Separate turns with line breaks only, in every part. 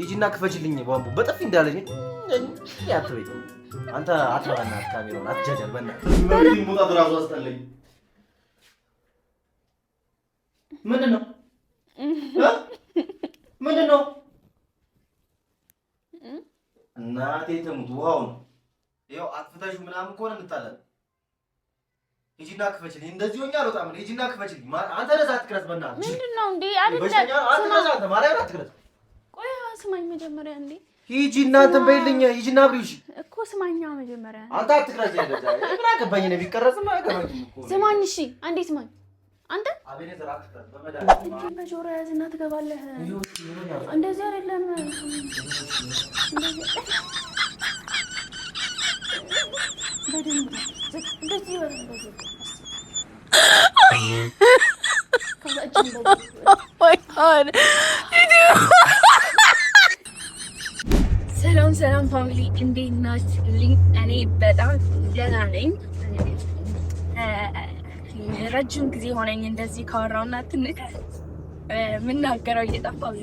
ሂጂና ክፈችልኝ ቧንቧ በጥፊ እንዳለኝ ያትበይ አንተ አትበና ካሜራውን አትጃጃል በእናትህ ምን ሙጣት ራሱ አስጠለኝ ምንድነው ምንድነው እናቴ ትሙት ውሃው ነው ይኸው አጥፍተሽ ምናምን ከሆነ እንጣለን ሂጂና ክፈችልኝ እንደዚህ ሆኛ አልወጣም ሂጂና ክፈችልኝ አንተ ነህ አትክረስ በእናትህ ምንድነው እንዴ አይደለም አንተ ማርያም አትክረስ ቆይ ስማኝ መጀመሪያ እንዴ ሂጂና እንትን በይልኝ ሂጂና አብሪሽ እኮ ስማኛ መጀመሪያ አንተ አትክረስ ያለዛ ምን አገባኝ ነው ቢቀረጽም አገባኝ እኮ ስማኝ እሺ አንዴ ስማኝ አንተ አቤኔ ዘራት በመዳን በጆሮ ያዝና ትገባለህ እንደዚህ አይደለም በደንብ እንደዚህ ወርደህ ሰላም ሰላም ፋሚሊ እንዴት ናችሁልኝ? እኔ በጣም ደህና ነኝ። ረጅም ጊዜ ሆነኝ እንደዚህ ካወራውና ትንሽ የምናገረው እየጠፋኝ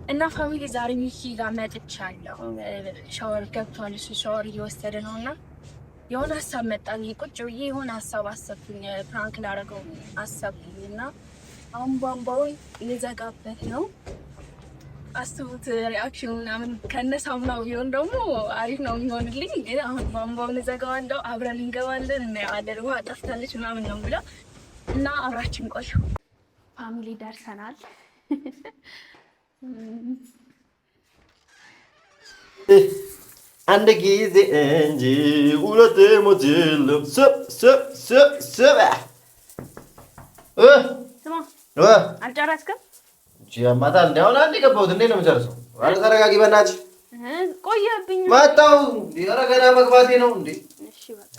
እና ፋሚሊ ዛሬ ሚኪ ጋር መጥቻለሁ። ሻወር ገብቷል። እሱ ሻወር እየወሰደ ነው እና የሆነ ሀሳብ መጣኝ። ቁጭ ብዬ የሆነ ሀሳብ አሰብኩኝ። ፕራንክ ላደርገው አሰብኩኝ እና አሁን ቧንቧውን ልዘጋበት ነው። አስቡት ሪአክሽኑ ምናምን ከነሳሙናው ቢሆን ደግሞ አሪፍ ነው የሚሆንልኝ። ግን አሁን ቧንቧውን ልዘጋዋለሁ። አብረን እንገባለን እናየዋለን። ውሃ ጠፍታለች ምናምን ነው ብላ እና አብራችን ቆዩ። ፋሚሊ ደርሰናል።
አንድ ጊዜ እንጂ ሁለት ሞትልም ስማ
አልጨረስክም?
ማታ እንዲያውም አንድ የገባሁት እንዴት ነው የምጨርሰው? ኧረ ተረጋጊ በእናትሽ።
ቆየብኝ።
መጣሁ። ኧረ ገና መግባቴ ነው እንዴ።
እሺ በቃ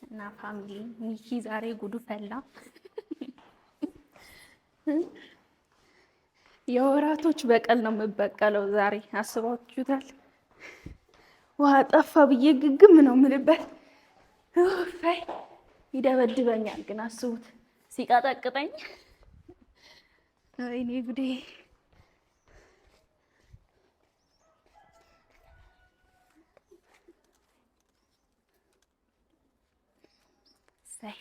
እና ፋሚሊ ሚኪ ዛሬ ጉዱ ፈላ። የወራቶች በቀል ነው የምበቀለው ዛሬ። አስባችሁታል? ውሃ ጠፋ ብዬ ግግም ነው የምልበት። ፋይ ይደበድበኛል ግን አስቡት ሲቀጠቅጠኝ። ወይኔ ጉዴ። ሳይ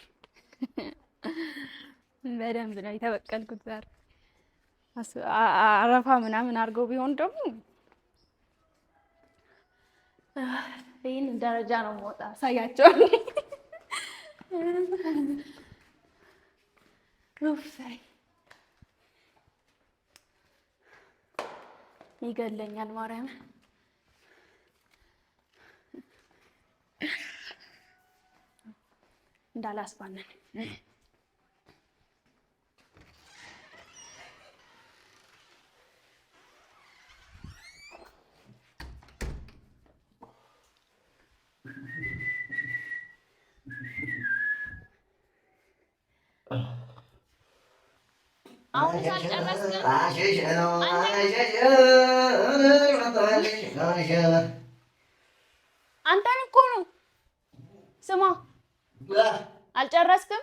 በደንብ ነው የተበቀልኩት ዛሬ። አረፋ ምናምን አድርገው ቢሆን ደግሞ ይህን ደረጃ ነው የምወጣ ሳያቸው። ሳይ ይገለኛል ማርያም። እንዳላስባነን አሁን ሳልጨረስክ አንተን እኮ ነው። ስማ አልጨረስክም?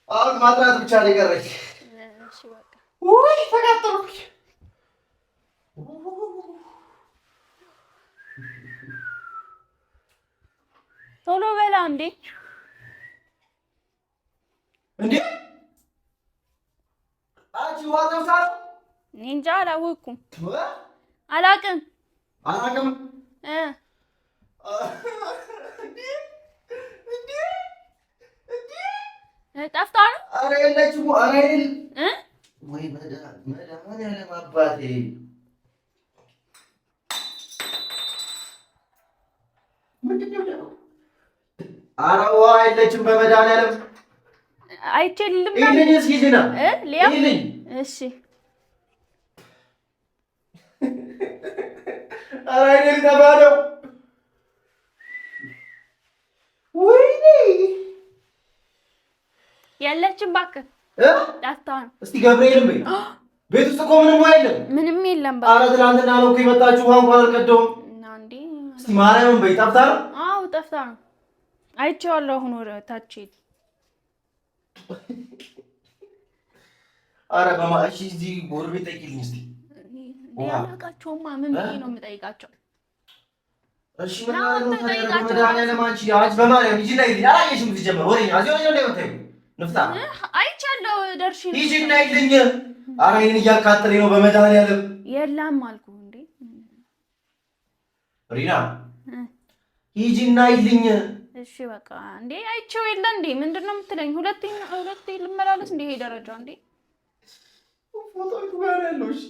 አሁን ማጥራት ብቻ ነው የቀረች።
እሺ በቃ
ወይ ተቃጠልኩኝ።
ቶሎ በላ እንዴ!
እንዴ አንቺ ውሃ ጠፍታል?
እንጃ አላወኩም። አላቅም ጠፍታ ነው?
ኧረ የለችም። ኧረ አይደል ወይ መድኃኒዓለም አባቴ። ምንድን ነው? ኧረ ውሃ የለችም በመድኃኒዓለም
አይቼልም።
ይሄን እስኪ ዲና
ሊያ እሺ
ኧረ አይደል ተባለው። ወይኔ
የለችም እባክህ። ጠፍታ ነው።
እስቲ ገብርኤልም በይ ቤት ውስጥ እኮ ምንም አይደለም።
ምንም የለም።
ኧረ ትናንትና ነው እኮ የመጣችሁ። ውሃ እንኳን አልቀዳሁም።
እንዴ
እስቲ ማርያምን በይ። ጠፍታ ነው?
አዎ ጠፍታ ነው። አይቼዋለሁ። አሁን ወደ ታች
ኧረ በማእሺ እዚህ ጎረቤት ጠይቂልኝ እስቲ።
አላውቃቸውማ። ምን ብዬ ነው የምጠይቃቸው?
እሺ ምን ማለት ነው? በመድኃኒዓለም አንቺ በማርያም ሂጂና ይልኝ። አላየሽም? ሲጀመር ወሬኛ እዚህ ሆነሽ እንደምታዩ ንፍታ
አይቻለሁ። ደርሼ
ሂጂና ይልኝ። ኧረ ይሄን እያቃጠለኝ ነው በመድኃኒዓለም።
የለም አልኩህ እንዴ
ሪና ሂጂና ይልኝ።
እሺ በቃ እንዴ አይቼው የለ እንዴ ምንድን ነው የምትለኝ? ሁለቴ ልመላለስ እንዴ? ይሄ ደረጃ እንዴ
ፎቶ ጋር ያለው እሺ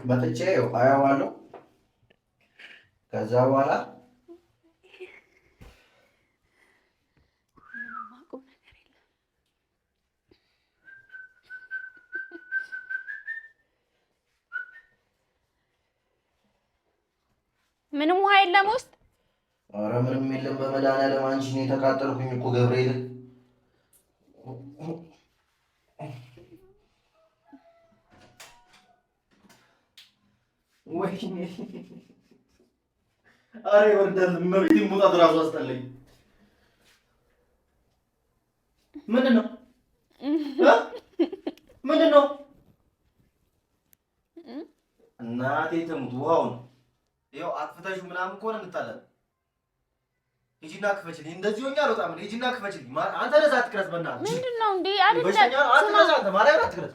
መጥቼ አየዋለሁ። ከዛ በኋላ
ምንም ውሃ የለም ውስጥ።
ኧረ ምንም የለም በመድኃኒዓለም አንቺ ነው የተቃጠልኩኝ እኮ ገብርኤል። ወይኔ ኧረ ይወርዳል። መብቴን መውጣት እራሱ አስጠላኝ። ምንድን ነው ምንድን ነው? እናቴ ትሙት ውሃውን ይኸው አጥፍተሽው ምናምን ከሆነ እንጣለን። ሂጂና ክፈችልኝ። እንደዚህ ሆኜ አልወጣም። ሂጂና ክፈችልኝ። አንተ ነዛ አትቅረጽ በእናትህ።
ምንድን ነው እንዴ? አይደለም
አንተ ማርያምን አትቅረጽ።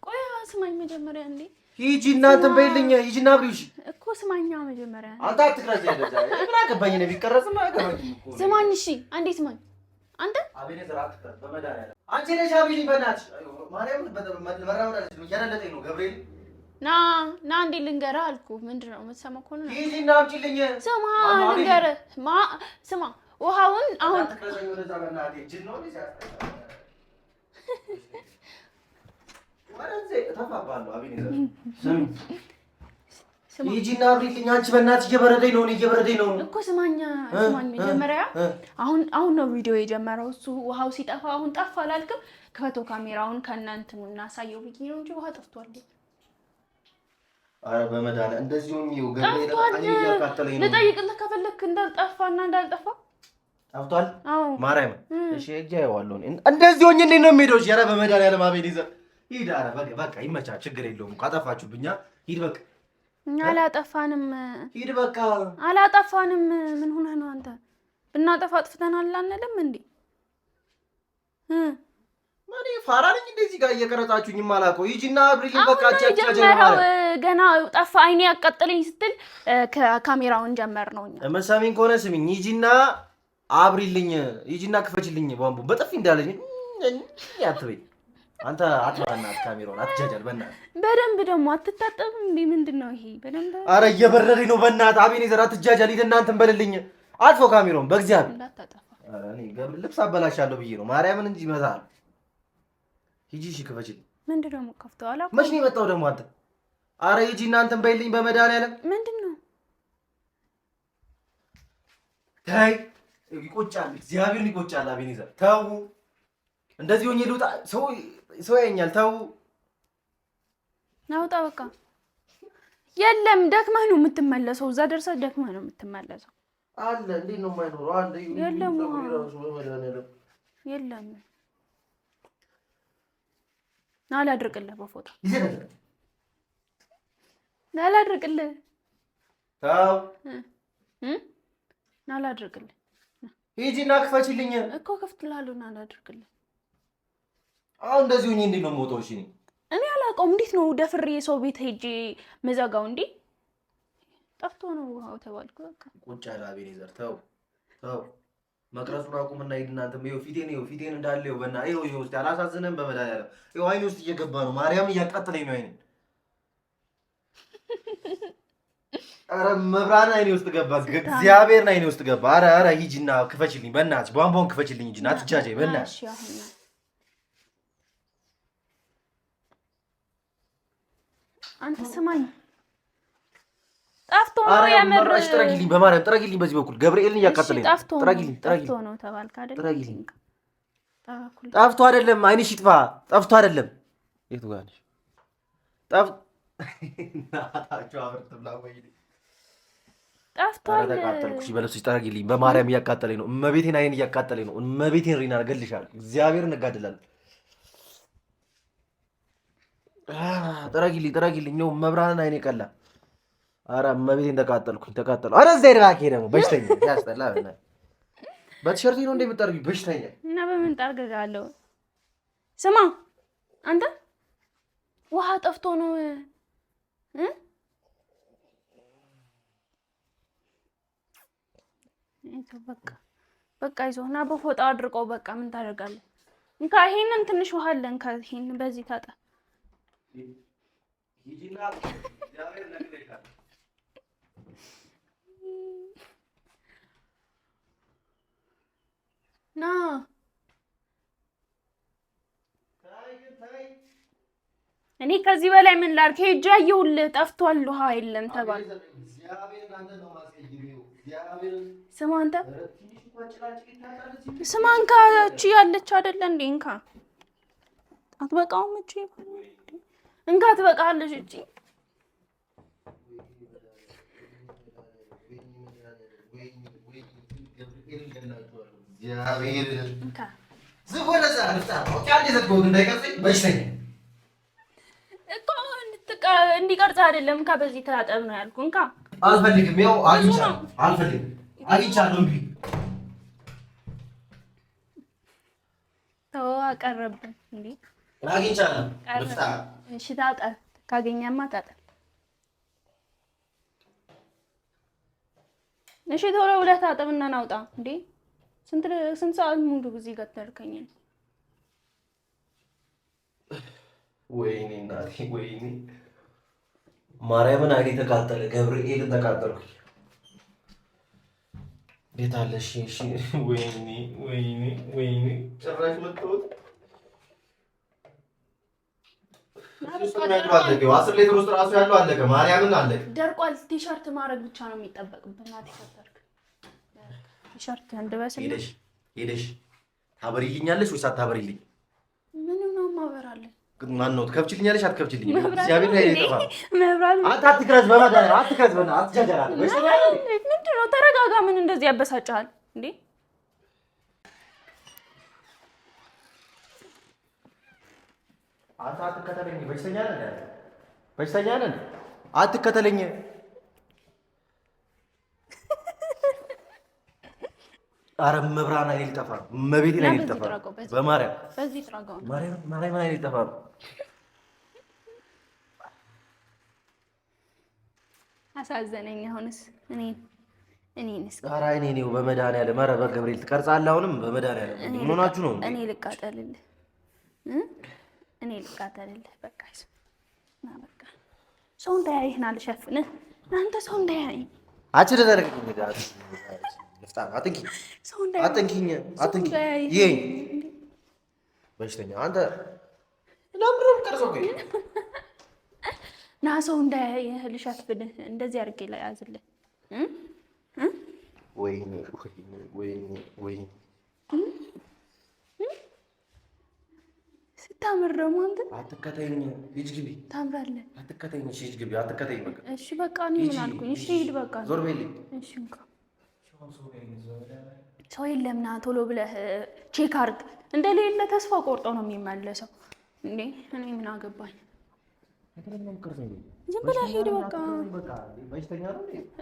ቆይ ስማኝ መጀመሪያ እንዴ።
ሂጂና እንትን በይልኝ። ሂጂና አብሪውሽ
እኮ ስማኛ መጀመሪያ።
አንተ አትቅረጽ። ያለዛ ምን አገባኝ ነው ቢቀረጽም አያገባኝም እኮ።
ስማኝ እሺ፣ አንዴ ስማኝ አንተ።
አቤኔዘር አትቅረጽ በመድኃኒዓለም። አንቺ ነሽ አብሪልኝ በእናትሽ። ማርያምን መራመድ አልችልም። እያደለጠኝ ነው ገብርኤል። ና
እንዴ ልንገርህ አልኩህ። ምንድን ነው የምትሰማው? እኮ ነው
ሂጂና አምጪልኝ።
ስማ ልንገርህ። ስማ ውሃውን አሁን
አትቅረጽኝ። ወደዛ በእናትህ እጅ ነው እንደዚህ ሂጂና አብሪልኝ። አንቺ በእናትሽ እየበረደኝ ነው እኮ። ስማኝ
መጀመሪያ አሁን ነው ቪዲዮ የጀመረው እሱ። ውሃው ሲጠፋ አሁን ጠፋ አላልክም? ክፈተው ካሜራውን ከእናንተኑ እናሳየው ብዬ ነው እንጂ ውሃ ጠፍቷል።
ኧረ በመድኃኒዓለም እንደዚህ ሆኜው ገብርኤል እያቃጠለኝ ነው።
ልጠይቅልህ ከፈለክ እንዳልጠፋና እንዳልጠፋ
ጠፍቷል። ማርያም እሺ እጄ አይዋለሁ። እንደዚህ ሆኜ እንዴት ነው የምሄደው? ኧረ በመድኃኒዓለም አቤኔዘር ሂድ። ኧረ በቃ ይመቻ፣ ችግር የለውም። ካጠፋችሁብኛ ሂድ በቃ።
አላጠፋንም።
ሂድ በቃ
አላጠፋንም። ምን ሆነህ ነው አንተ? ብናጠፋ አጥፍተናል አንልም እንዴ?
ማን ፋራ ነኝ እንደዚህ ጋር እየቀረጻችሁኝ ማላውቀው። ሂጂና አብሪልኝ በቃ።
ጀመረው ገና ጠፋ አይኔ ያቃጠለኝ ስትል ካሜራውን ጀመር ነው። እኛ
መሳሚን ከሆነ ስሚኝ፣ ሂጂና አብሪልኝ፣ ሂጂና ክፈችልኝ። ቧንቧ በጥፊ እንዳለኝ አትበይ አንተ። አትባናት ካሜራውን አትጃጃል በእናትህ።
በደንብ ደግሞ አትታጠብም እንዴ? ምንድነው ይሄ? በደንብ
ኧረ እየበረደኝ ነው በእናትህ። አቤኔዘር አትጃጃል። ሂድ እናንተን በልልኝ። አጥፎ ካሜራውን በእግዚአብሔር
እንዳታጠፋ።
ኧረ እኔ ልብስ አበላሻለሁ ብዬ ነው ማርያምን እንጂ ይመታል። ሂጂ እሺ ክፈችልኝ።
ምንድነው የምከፍተው? አላውቅም።
መች ነው የመጣው ደግሞ አንተ? ኧረ ሂጂ እናንተን በይልኝ በመድኃኒዓለም።
ምንድነው?
ተይ ይቆጫል፣ እግዚአብሔርን ይቆጫል። አቤኔዘር ተው፣ እንደዚህ ሆኜ ልውጣ። ሰው ያኛል። ተው
ናውጣ በቃ። የለም ደክመህ ነው የምትመለሰው። እዛ ደርሰህ ደክመህ ነው የምትመለሰው።
አለ እንዴት ነው የማይኖረው? አለ
የለም የለም። ናላድርቅልህ በፎቶ ናላድርቅልህ።
ተው
ናላድርቅልህ።
ሂጂና ክፈችልኝ
እኮ ከፍትልሃለሁ። ናላድርቅልህ።
አሁን እንደዚህ ሆኜ እንዴት ነው የምወጣው? እሺ
እኔ አላውቀውም። እንዴት ነው ደፍሬ ሰው ቤት ሄጄ መዘጋው? እንዴ ጠፍቶ ነው ውሃው ተባልኩ። በቃ
ቁጭ አለ። አቤኔዘር ተው መቅረጹን አቁምና ሂድ እናንተም። ይኸው ፊቴን እንዳለ ይኸው በእናትህ ይኸው ውስጥ አላሳዝንም? በመድኃኒዓለም ይኸው አይኔ ውስጥ እየገባ ነው። ማርያም እያቃጠለኝ ነው አይኔን። ኧረ መብራን አይኔ ውስጥ ገባ። እግዚአብሔርን አይኔ ውስጥ ገባ። ኧረ ሂጂና ክፈችልኝ በእናትሽ። ቧንቧውን ክፈችልኝ እንጂ አትጃጃይ በእናትሽ።
አንተ ስማኝ ጠፍቶ ነው የምር።
አራሽ ጥረጊልኝ፣ በማርያም ጥረጊልኝ። በዚህ በኩል ገብርኤልን እያቃጠለኝ ነው። ጥረጊልኝ፣
ጠፍቶ ነው ተባልክ አይደል?
ጥረጊልኝ። ጠፍቶ አይደለም፣ አይንሽ ይጥፋ። ጠፍቶ አይደለም። የቱ ጋር ነሽ?
ጠፍቷል።
ተቃጠልኩሽ። በለብስሽ ጠረጊልኝ፣ በማርያም እያቃጠለኝ ነው። እመቤቴን አይን እያቃጠለኝ ነው። እመቤቴን ሪና እገልሻለሁ። እግዚአብሔር እንጋደላለን። ጥረጊልኝ ነው መብራንን አይኔ ቀላ። ኧረ እመቤቴን ተቃጠልኩ። ኧረ እዛ ሄደህ እባክህ ደግሞ በሽተኛ ያስጠላ። በቲሸርቴ ነው እንደምጠርጊው በሽተኛ
እና በምን ጠርግጋለሁ? ስማ አንተ ውሃ ጠፍቶ ነው በቃ ይዞህ እና በፎጣ አድርቀው። በቃ ምን ታደርጋለህ? እንካ ይሄንን ትንሽ ውሃ አለ። እንካ ይሄን በዚህ ታጠብ። ና እኔ ከዚህ በላይ ምን ላድርግ? ሄጄ አየሁልህ፣ ጠፍቷል፣ ውሃ የለም ተባለ። ስማ አንተ ስማ፣ እንካ እቺ ያለች አይደለ እንዴ? እንካ አትበቃውም? እቺ እንካ ትበቃለች እቺ። እንዲቀርጽ አይደለም። እንካ በዚህ ታጠብ ነው ያልኩህ። እንካ
አልፈልግም። ያው አልፈልግም። አግኝቻለሁ። እምቢ
ተው። አቀረብን እንዴ?
አግኝቻለሁ።
እሺ ታጠብ። ካገኘማ ታጠብ። እሺ ቶሎ ብለህ ታጠብና ናውጣ። እንዴ ስንት ሰዓት ሙሉ ጊዜ ገተርከኝ?
ወይኔ እናቴ ወይኔ ማርያምን አይኔ ተቃጠለ። ገብርኤልን ተቃጠልኩኝ። ቤት አለሽ? እሺ ወይኔ ጭራሽ መጣሁት። 10 ሊትር ውስጥ ራሱ ያለው አለቀ። ማርያምን አለቀ።
ደርቋል። ቲሸርት ማድረግ ብቻ ነው የሚጠበቅብህ። እናቴ ከተርክ ቲሸርት እንደበስል
ሄደሽ ታበሪልኛለሽ ወይስ አታበሪልኝ?
ምንም ነው ማበራለህ።
ማን ነው ትከፍችልኛለሽ? አትከፍችልኝ? እግዚአብሔር ላይ ይጠፋ።
መብራት
አትክረዝ፣ በማዳን አትክረዝ፣ አትጃጃል።
ምንድን ነው? ተረጋጋ። ምን እንደዚህ ያበሳጫል እንዴ?
አትከተለኝ። በሽተኛ ነን። አትከተለኝ። ኧረ መብራን አይኔ ሊጠፋ ነው። መቤቴን አይኔ ሊጠፋ ነው። በማርያም
በዚህ ትራጋው
ማርያም አይኔ ሊጠፋ ነው።
አሳዘነኝ። አሁንስ እኔንስ
ኧረ አይኔ ነው በመድኃኒዓለም። ኧረ በገብርኤል ትቀርጻለህ። አሁንም በመድኃኒዓለም ምን ሆናችሁ ነው?
እኔ ልቃጠልልህ። በቃ ይኸው ና በቃ ሰው እንዳያይህ ና ልሸፍንህ። እናንተ ሰው እንዳያይህ
በሽተኛ አንተ ለምንድን ነው የምትቀርጸው?
ና ሰው እንዳያይህ ልሸፍንህ። እንደዚህ አድርጌ ላይ ያዝልህ። ወይኔ ስታምር ደግሞ አንተ
አትከተይኝ። ሂጅ ግቢ።
ታምራለህ።
አትከተይኝ። እሺ ሂጅ ግቢ። አትከተይኝ። በቃ
እሺ በቃ እኔ ምን አልኩኝ? እሺ ሂድ በቃ
ዞር በይልኝ።
እሺ እንካ ሰው የለም። ና ቶሎ ብለህ ቼክ አድርግ። እንደሌለ ተስፋ ቆርጦ ነው የሚመለሰው እንዴ? እኔ ምን አገባኝ? ዝም ብለህ ሂድ በቃ።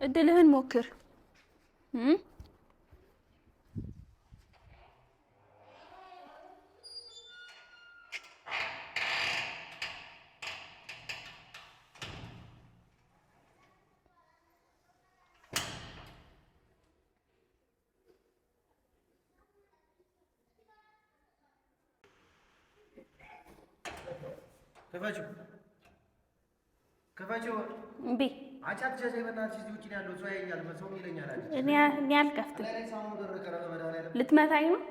እድልህን ሞክር።
ከፋቸው
እምቢ እኔ አልከፍትም። ልትመታኝ ነው?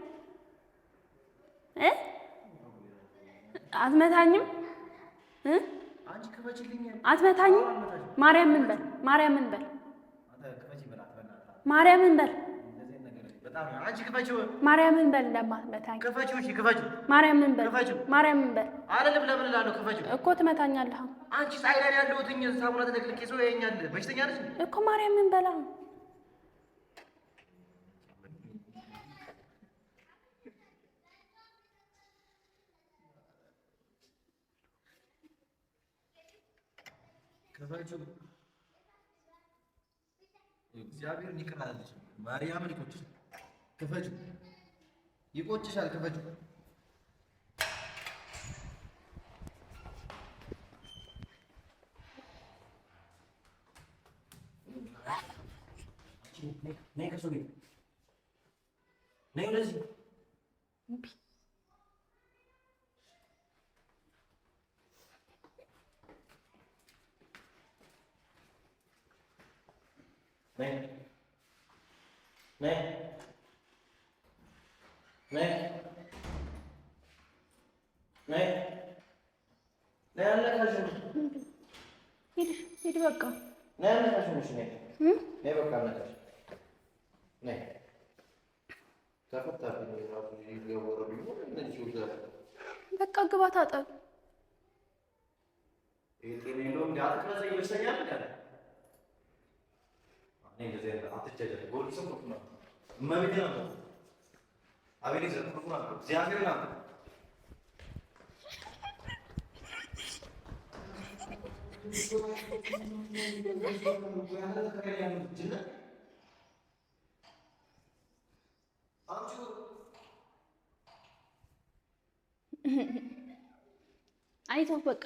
አትመታኝም?
አንቺ ክፈችልኝ።
አትመታኝ። ማርያምን በል ማርያምን በል ማርያምን በል
አንቺ ክፈችው።
ማርያምን በል ለማትመታኝ
ክፈችው። እሺ ክፈችው።
ማርያምን በል ማርያምን በል
አይደለም ለምን እላለሁ? ክፈችው
እኮ ትመታኛለህ።
አንቺ ሳይዳን ያለሁትኝ ሳሙና ተደቅልቄ ሰው ያየኛል። በሽተኛ ነሽ
እኮ ማርያምን በል
ክፈችው። እግዚአብሔርን ይቅር አላለች። ማርያምን ይቆጭሻል። ክፈችው። ይቆጭሻል። ክፈችው። ነይ ከእሱ ቤት ነይ ወደዚህ ነይ ነይ ነይ ነይ ነይ አለካሽም
ሂድ በቃ
ነይ አለካሽም እሺ ነይ ነይ በቃ አለካሽ ነይ ተፈታብኝ ራሱ ይገወረብኝ እነዚህ ይውዛል
በቃ ግባ ታጠብ
የጤና የለውም እንደ አትክለዘኝ ይወሰኛል እንደ እኔ እንደዚህ አይነት አትቸገር ጎል ሰው ነው እመቤቴ ነው አቤት ዘርኩ ነው እግዚአብሔር ነው
አይዞህ በቃ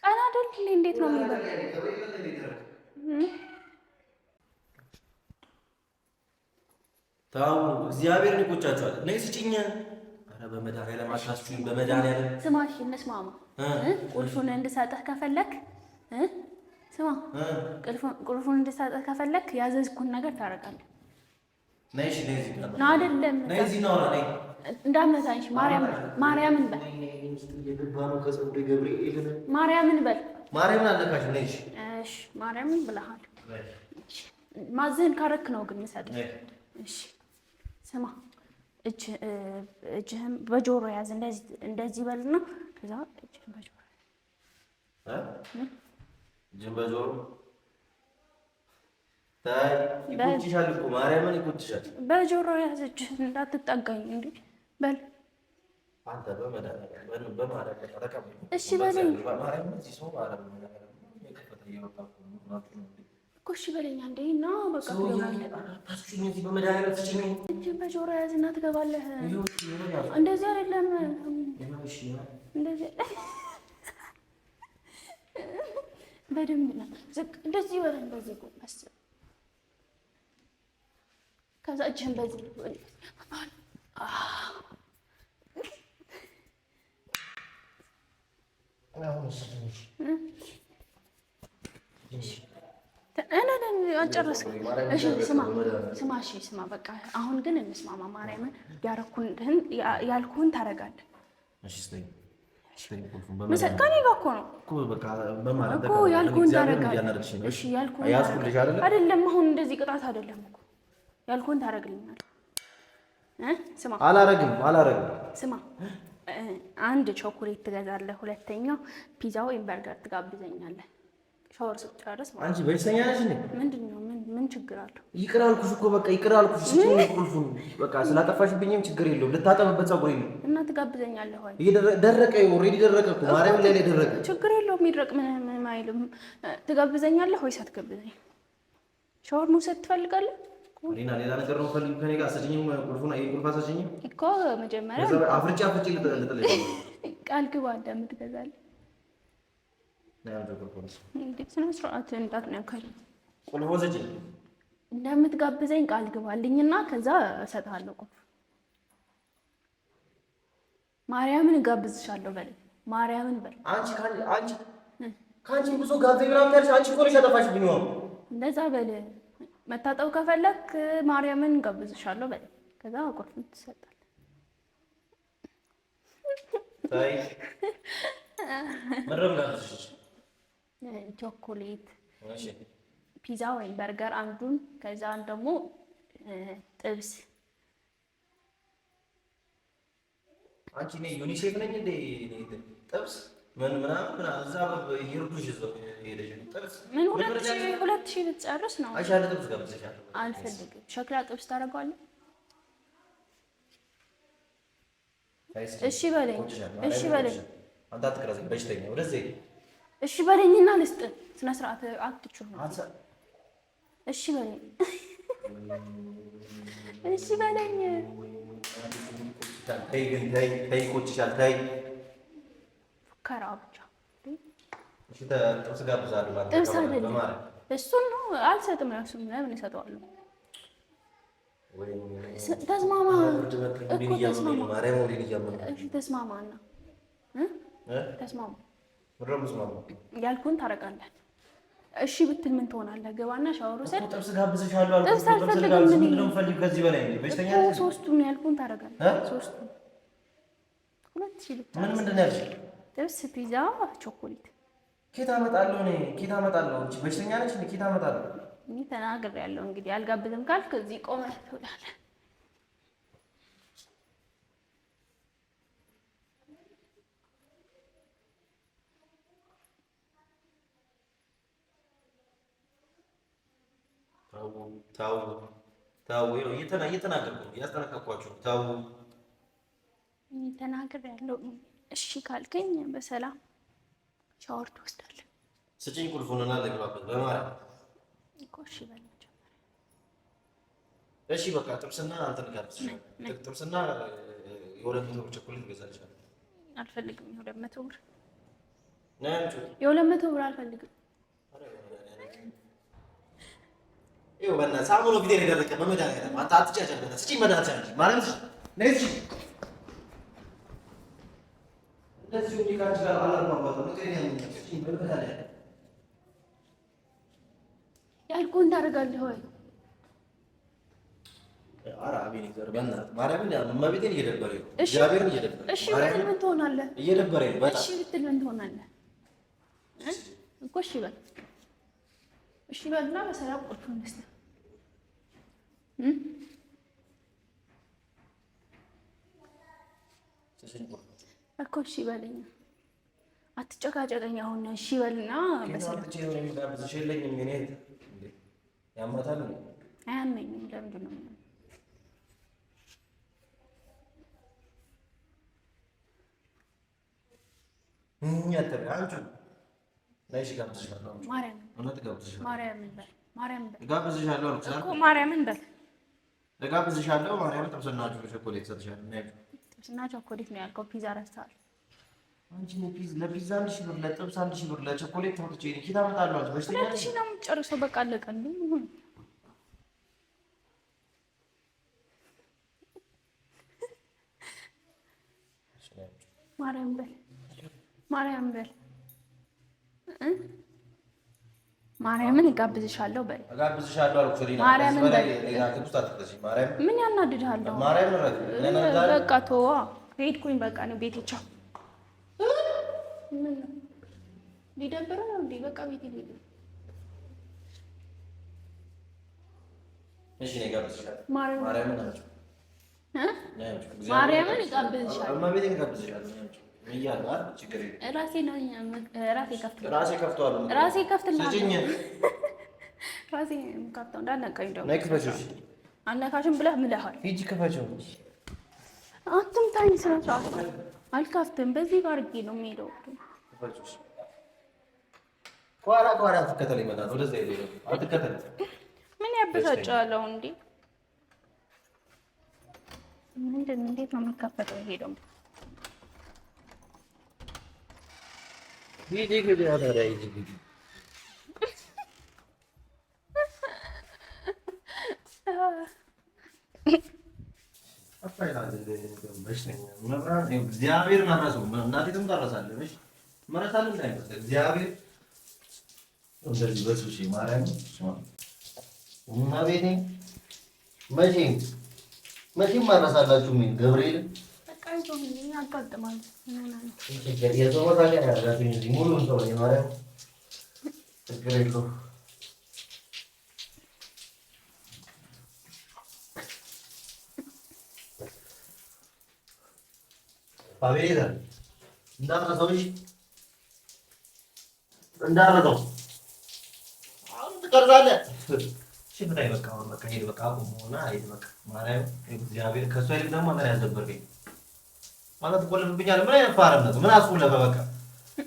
ቀን አይደል እንዴት ነው የሚበላው?
ታው እግዚአብሔርን ይቆጫቸዋል። ነይ ስጭኝ። ኧረ በመድኃኒዓለም አታስጩኝ። በመድኃኒዓለም
ስማ፣ እሺ እንስማማ። ቁልፉን እንድሰጥህ ከፈለክ ስማ፣ ቁልፉን እንድሰጥህ ከፈለክ ያዘዝኩን ነገር ታደርጋለህ።
ነይ እሺ፣ ነይ እዚህ
ነው አይደለም?
ነይ እዚህ ነው። ነይ
እንዳትመታኝ። ማርያምን በል ማርያምን በል
ማርያምን አለካሽ። ነይ እሺ፣
እሺ ማርያምን ብለሃል። ማዘን ካረክ ነው ግን የምሰጥህ። እሺ ስማ፣ እጅህን በጆሮ ያዝ። እንደዚህ በልና ከዛ እጅህን በጆሮ
እጅህን በጆሮ ታይ። ይቆጭሻል እኮ ማርያምን ይቆጭሻል።
በጆሮ ያዝ እጅህን እንዳትጠጋኝ እንዴ በል
አንተ በመድኃኒዓለም በማርያም ተቀበል።
እሺ በለኝ
ማርያም እዚህ ሰው ማርያም የከፈተ እየወጣ
እኮ እሺ በለኝ አንዴ እና በቃ
ታስጩኝ። እዚህ በመድኃኒዓለም ትችኝ።
እጅህን በጆሮ ያዝ እና ትገባለህ። እንደዚህ አይደለም እንደዚህ በደንብ ነው። እንደዚህ በለ እንደዚህ ጎንበስ። ከዛ እጅህን በዚህ አልጨረስኩም። እሺ ስማ፣ እሺ ስማ፣ በቃ አሁን ግን እንስማማ። ማርያምን ያልኩህን ታደርጋለህ። ከእኔ ጋር እኮ ነው እኮ ያልኩህን ታደርጋለህ። እሺ ያልኩህን አይደለም። አሁን እንደዚህ ቅጣት አይደለም እኮ ያልኩህን ታደርግልኛለህ። ስማ፣
አላረግም።
ስማ፣ አንድ ቾኮሌት ትገዛለህ። ሁለተኛው ፒዛ ወይም በርገር ትጋብዘኛለህ። ሻወር ስትጨርስ ማለት
አንቺ በሽተኛ ነሽ እንዴ?
ምንድነው? ምን ችግር አለው?
ይቅር አልኩሽ እኮ በቃ ይቅር አልኩሽ። ቁልፉን በቃ ስላጠፋሽብኝም ችግር የለውም። ልታጠብበት ፀጉሬ ነው
እና ትጋብዘኛለህ ወይ?
ደረቀ፣ ኦልሬዲ ደረቀ እኮ ማርያም ላይ ደረቀ።
ችግር የለውም። ይድረቅ፣ ምንም አይልም። ትጋብዘኛለህ ወይስ አትጋብዘኝ? ሻወር መውሰድ ትፈልጋለህ?
ሌላ ነገር ነው ፈልግ ከኔ ጋር አሰጭኝም። ቁልፉን ቁልፍ አሰጭኝም
እኮ መጀመሪያ
አፍርጫ ልጥልሽ
ቃል ግባ እንደምትገዛለህ። ስነ ስርዓት እንዳትነካኝ።
ቁልፍ ወሰጂኝ
እንደምትጋብዘኝ ቃል ግባልኝና ከዛ እሰጥሃለሁ ቁልፍ። ማርያምን እጋብዝሻለሁ በል። ማርያምን በል።
አንቺ ከአንቺ ብዙ ጋዜ ምናምን ያልሽ አንቺ እኮ ነሽ ያጠፋሽብኝ ነው።
እንደዛ በል። መታጠብ ከፈለክ ማርያምን እጋብዝሻለሁ በል። ከዛ ቁልፍ ትሰጣለህ።
ታይ ምንም ጋብዝሽ
ቾኮሌት፣
እሺ፣
ፒዛ ወይም በርገር አንዱን፣ ከዛን ደግሞ ጥብስ።
አንቺ ነኝ ዩኒሴፍ ነኝ እንዴ? ጥብስ ምናምን እዛ ይርዱሽ እዛው ሄደሽ ጥብስ
ምን 2000 ልትጨርስ ነው?
አይሻለ ጥብስ ጋብዝሻለሁ።
አልፈልግም። ሸክላ ጥብስ ታደርገዋለህ? እሺ በለኝ፣ እሺ በለኝ።
አንተ አትቅረጽኝ፣ በሽተኛ ወደዚህ።
እሺ በለኝና ልስጥ። ስነ ስርዓት አትችል ነው። እሺ በለኝ፣ እሺ በለኝ።
ተይ ግን ተይ፣ ቆጭሻል። ተይ
ፉከራ ብቻ።
እሺ ጥብስ ጋብዛለሁ ማለት ነው።
ጥብስ አይደለም እሱን ነው አልሰጥም። እሱን ለምን እሰጠዋለሁ? ተስማማ እኮ ተስማማ። እሺ ተስማማና ተስማማ ያልኩህን ታደርጋለህ። እሺ ብትል ምን ትሆናለህ? ገባና ሻወር ወሰድ።
ጥብስ ጋብዝሻለሁ አልኩ። ጥብስ አልፈልግም። ምን ነው ፈልግ ከዚህ በላይ ነው። በሽተኛ ነኝ።
ሶስቱን ያልኩህን ታደርጋለህ። ሶስቱን 2000 ብቻ። ምንድን ነው ያልሽኝ? ጥብስ፣ ፒዛ፣ ቾኮሌት።
ኬት አመጣለሁ እኔ? ኬት አመጣለሁ? እንጂ በሽተኛ ነች። ኬት አመጣለሁ?
እኔ ተናግሬያለሁ። እንግዲህ አልጋብዝም ካልክ እዚህ ቆመህ ትውላለህ።
ታው እየተናገርኩ ነው፣ እያስጠነቀቅኳችሁ ነው። ታው
ተናግሬያለሁ። እሺ ካልከኝ በሰላም ሻወር ትወስዳለህ።
ስጭኝ ቁልፉንና ልግባበት በማርያም
እኮ። እሺ በል መጀመሪያ።
እሺ በቃ ጥብስና አንተን ጋብዝሻለሁ። ጥብስና የ200 ብር ቸኮሌት እገዛልሻለሁ።
አልፈልግም። የ200 ብር
ነንቹ
የ200 ብር አልፈልግም።
ይኸው በእናትህ ሳሙኑ ፊቴን የደረቀ በመድኃኒዓለም አትጫጫል። ስጭኝ በእናትህ ማርያም ነይ ስጭኝ። እንደዚሁ ከአንቺ ጋር አላልኳባትም።
ያልኩህን ታደርጋለህ ወይ?
ኧረ አቤኔዘር በእናትህ ማርያምን እመቤቴን እየደበረኝ ነው። እግዚአብሔርን እየደበረኝ ነው።
እሺ ብትል ምን ትሆናለህ?
እየደበረኝ ነው በጣም።
እሺ ብትል ምን ትሆናለህ እኮ? እሺ በል፣ እሺ በልና በሰላም ቁልፉን ልስጥህ እኮ። እሺ በለኝ፣ አትጨቃጨቀኝ። አሁን እሺ በልና በሰላም።
ያማታል።
አያመኝም። ለምንድን ነው
እጋብዝሻለሁ። ማርያም ጥብስና ቾኮሌት እሰጥሻለሁ።
ጥብስና ቾኮሌት ነው ያልከው። ፒዛ ረስተሃል።
አንቺ ለፒዛ 1000 ብር፣ ለጥብስ 1000 ብር፣ ለቾኮሌት ተወጥቼ ኪታ አመጣለሁ። በሽተኛ ነሽ።
ነው የምትጨርሰው። በቃ አለቀልኝ። ማርያም በል፣ ማርያም በል፣ ማርያምን እጋብዝሻለሁ በል።
እጋብዝሻለሁ አልኩ።
ማርያምን በል። ምን ያናድድሃል? በቃ ተዋ። ሄድኩኝ። በቃ ነው ቤቴ። ቻው። ምን ነው ሊደብረው ነው እንዴ? በቃ ቤቴ ሄድ።
እሺ ነው እጋብዝሻለሁ።
ማርያምን ማርያምን እጋብዝሻለሁ።
እመቤቴን እጋብዝሻለሁ።
ራሴ ከፍተው እንዳነካኝ ደግሞ አነካሽም ብለህ ምለሃል።
ሂጂ ክፈችው።
አትምታኝ። ስራ አልከፍትም። በዚህ ጋር አድርጌ ነው የምሄደው።
ኳራ አትከተለኝ። መጣ ወደዛ ይሄ አትከተለኝ።
ምን ያበሳጫለው እንዴ? ምንድን እንዴት ነው የሚከፈተው? ይሄ ደግሞ
ሂጂ ግቢ። አታራ ሂጂ ግቢ። እግዚአብሔር ናራሱ እናቴትም ታረሳለች። መረሳል እንዳይመስል እግዚአብሔር እንደዚህ በሱሲ ማርያም እና ቤቴ መቼም ማረሳላችሁ። ምን ገብርኤል
ያጋጥማል።
እንዳረገው አሁን ትቀርዛለህ። እሺ ብታይ በቃ አሁን በቃ ሄድ በቃ አቁም አይድ በቃ ማርያም እግዚአብሔር ከእሷ ይልቅ ደግሞ አንተን ያስደበርከኝ ማለት ቆልፍብኛል። ምን አይነት ፋርነት ምን አስቆለፈ? በቃ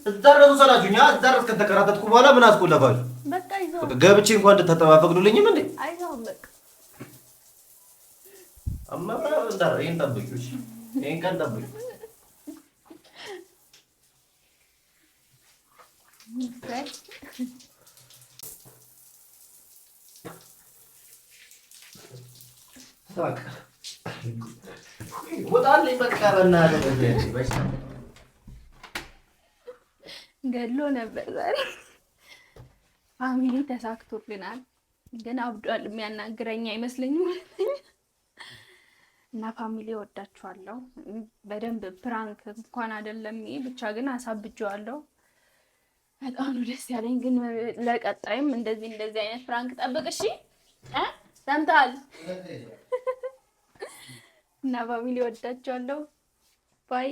እዛረሱ ሰላችሁኛ እዛረስ ከተከራተትኩ በኋላ ምን አስቆለፋችሁ? በቃ ይዘው ገብቼ እንኳን እንድታጠባፈቅዱልኝም እንዴ? አይዘው በቃ አማራ እንዳረ ይሄን ጠብቁ። እሺ ይሄን ቀን ጠብቁ። ወጣልኝ በቃ በእናትህ
ገድሎ ነበር ዛሬ። ፋሚሊ ተሳክቶልናል፣ ግን አብዷል። የሚያናግረኝ አይመስለኝም እና ፋሚሊ ወዳችኋለሁ በደንብ። ፕራንክ እንኳን አይደለም ብቻ ግን አሳብጀዋለሁ። በጣም ነው ደስ ያለኝ። ግን ለቀጣይም እንደዚህ አይነት ፕራንክ ጠብቅ እሺ። ሰምተሃል? እና ፋሚሊ ወዳችኋለሁ። ባይ